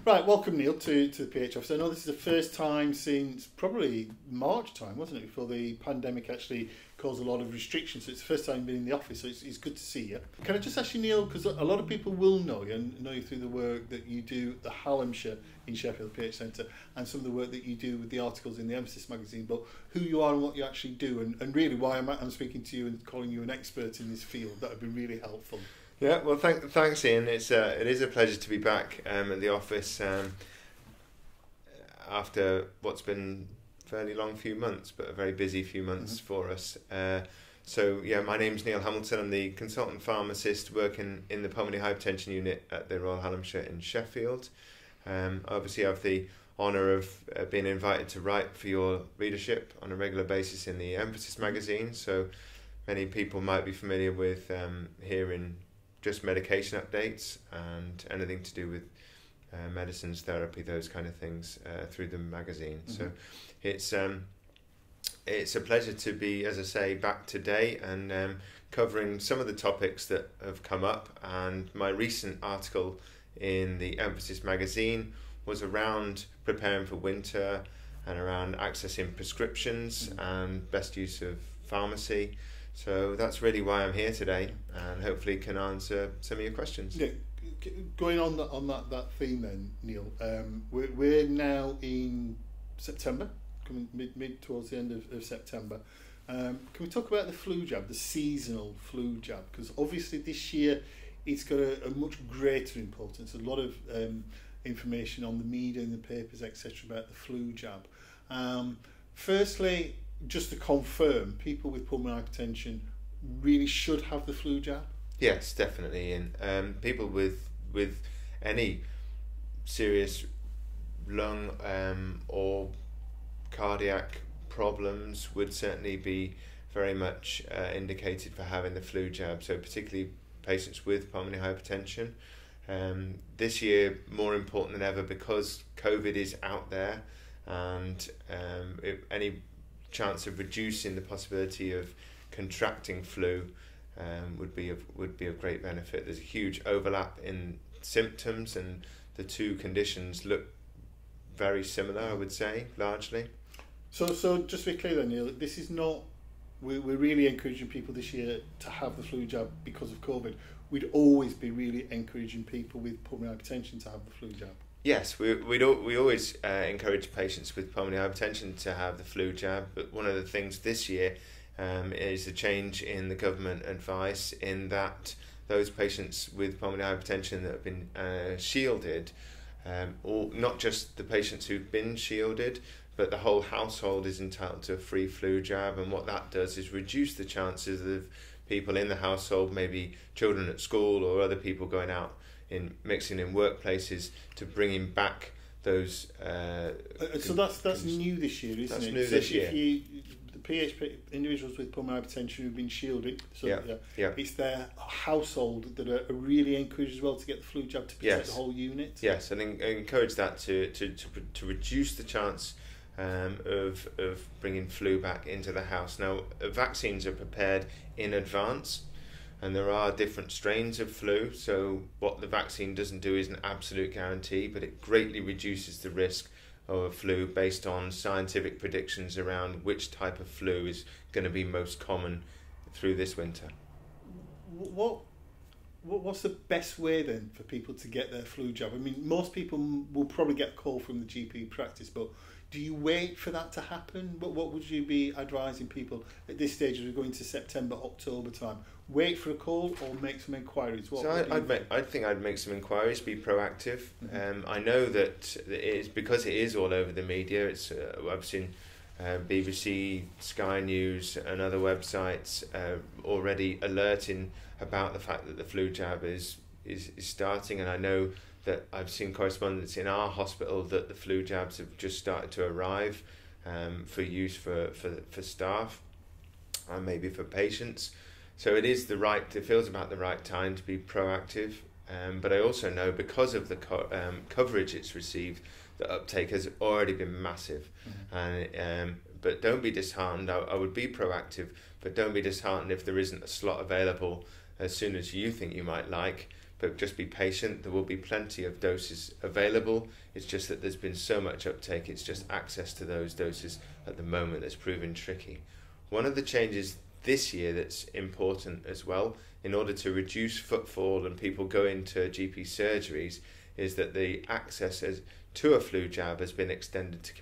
Right, welcome Neil to the PH office. I know this is the first time since probably March time, wasn't it, before the pandemic actually caused a lot of restrictions. So it's the first time being in the office, so it's good to see you. Can I just ask you, Neil, because a lot of people will know you and know you through the work that you do at the Hallamshire in Sheffield PH Centre and some of the work that you do with the articles in the Emphasis magazine, but who you are and what you actually do and really why I'm speaking to you and calling you an expert in this field. That would be really helpful. Yeah, well, thanks, Ian. It is a pleasure to be back at the office after what's been a fairly long few months, but a very busy few months for us. So, my name's Neil Hamilton. I'm the consultant pharmacist working in the Pulmonary Hypertension unit at the Royal Hallamshire in Sheffield. Obviously, I have the honour of being invited to write for your readership on a regular basis in the Emphasis magazine. So, many people might be familiar with hearing just medication updates and anything to do with medicines, therapy, those kind of things through the magazine. So it's a pleasure to be, as I say, back today and covering some of the topics that have come up. And my recent article in the Emphasis magazine was around preparing for winter and around accessing prescriptions and best use of pharmacy. So that's really why I'm here today, and hopefully can answer some of your questions. Yeah, going on that theme then, Neil. We're now in September, coming mid towards the end of September. Can we talk about the flu jab, the seasonal flu jab? Because obviously this year it's got a much greater importance. A lot of information on the media and the papers, etc., about the flu jab. Firstly, just to confirm, people with pulmonary hypertension really should have the flu jab? Yes, definitely. And people with any serious lung or cardiac problems would certainly be very much indicated for having the flu jab. So particularly patients with pulmonary hypertension. This year, more important than ever because COVID is out there, and any chance of reducing the possibility of contracting flu would be of great benefit. There's a huge overlap in symptoms, and the two conditions look very similar, I would say, largely. So just to be clear then, Neil, this is not, we're really encouraging people this year to have the flu jab because of COVID. We'd always be really encouraging people with pulmonary hypertension to have the flu jab. Yes, we always encourage patients with pulmonary hypertension to have the flu jab, but one of the things this year is a change in the government advice in that those patients with pulmonary hypertension that have been shielded, or not just the patients who've been shielded, but the whole household is entitled to a free flu jab, and what that does is reduce the chances of people in the household, maybe children at school or other people going out mixing in workplaces, to bringing back those. So that's new this year, isn't it? That's new this year. The PHP individuals with pulmonary hypertension who've been shielded, so it's their household that are really encouraged as well to get the flu jab to protect the whole unit. Yes, and encourage that to reduce the chance of bringing flu back into the house. Now, vaccines are prepared in advance, and there are different strains of flu, so what the vaccine doesn't do is an absolute guarantee, but it greatly reduces the risk of a flu based on scientific predictions around which type of flu is going to be most common through this winter. What's the best way then for people to get their flu jab? I mean, most people will probably get a call from the GP practice, but do you wait for that to happen? What would you be advising people at this stage as we're going to September, October time? Wait for a call or make some inquiries? I think I'd make some inquiries, be proactive. I know that it is, because it is all over the media. It's I've seen BBC, Sky News and other websites already alerting about the fact that the flu jab is starting, and I know that I've seen correspondence in our hospital that the flu jabs have just started to arrive for use for staff and maybe for patients. So it feels about the right time to be proactive. But I also know, because of the coverage it's received, the uptake has already been massive. But don't be disheartened. I would be proactive, but don't be disheartened if there isn't a slot available as soon as you think you might like, but just be patient. There will be plenty of doses available. It's just that there's been so much uptake, it's just access to those doses at the moment that's proven tricky. One of the changes this year that's important as well, in order to reduce footfall and people going to GP surgeries, is that the access to a flu jab has been extended to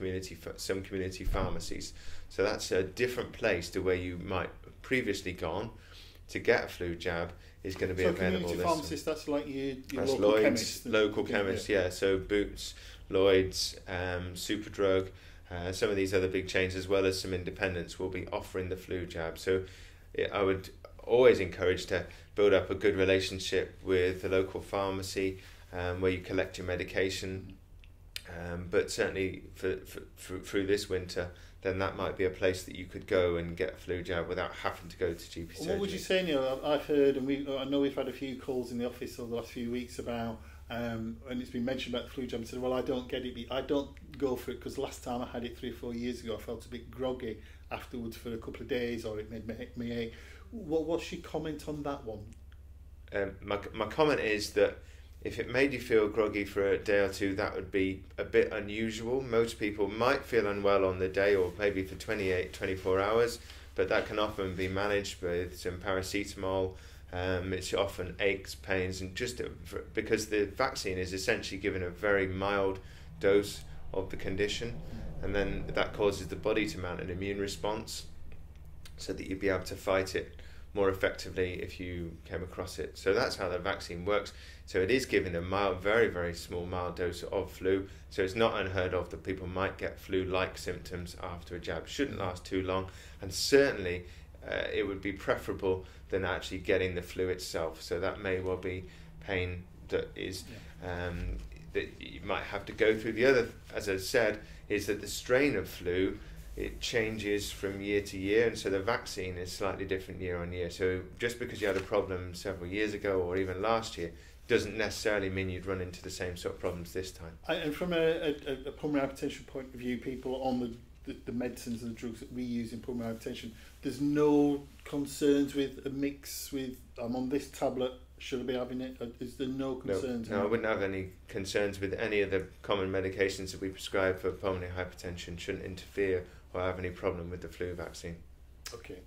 some community pharmacies. So that's a different place to where you might have previously gone to get a flu jab. Is going to be available. Community pharmacist, that's like your that's local Lloyd's, chemist. Local chemist, yeah. So Boots, Lloyd's, Superdrug, some of these other big chains, as well as some independents, will be offering the flu jab. So I would always encourage to build up a good relationship with the local pharmacy where you collect your medication. But certainly through this winter, then that might be a place that you could go and get a flu jab without having to go to GP surgery. What would you say, Neil? I've heard, and I know we've had a few calls in the office over the last few weeks about, and it's been mentioned about the flu jab, and said, well, I don't get it, I don't go for it because last time I had it 3 or 4 years ago, I felt a bit groggy afterwards for a couple of days, or it made me ache. What's your comment on that one? My comment is that if it made you feel groggy for a day or two, that would be a bit unusual. Most people might feel unwell on the day or maybe for 24 hours, but that can often be managed with some paracetamol. It's often aches, pains, and just because the vaccine is essentially given a very mild dose of the condition, and then that causes the body to mount an immune response so that you'd be able to fight it more effectively if you came across it. So that's how the vaccine works. So it is given a mild, very, very small mild dose of flu. So it's not unheard of that people might get flu-like symptoms after a jab. It shouldn't last too long, and certainly it would be preferable than actually getting the flu itself. So that may well be pain that is that you might have to go through. The other, as I said, is that the strain of flu, it changes from year to year, and so the vaccine is slightly different year on year. So just because you had a problem several years ago or even last year doesn't necessarily mean you'd run into the same sort of problems this time. And from a pulmonary hypertension point of view, people on the medicines and the drugs that we use in pulmonary hypertension, there's no concerns with a mix with, I'm on this tablet, should I be having it? Is there no concerns? No, I wouldn't have any concerns with any of the common medications that we prescribe for pulmonary hypertension. Shouldn't interfere or have any problem with the flu vaccine. Okay.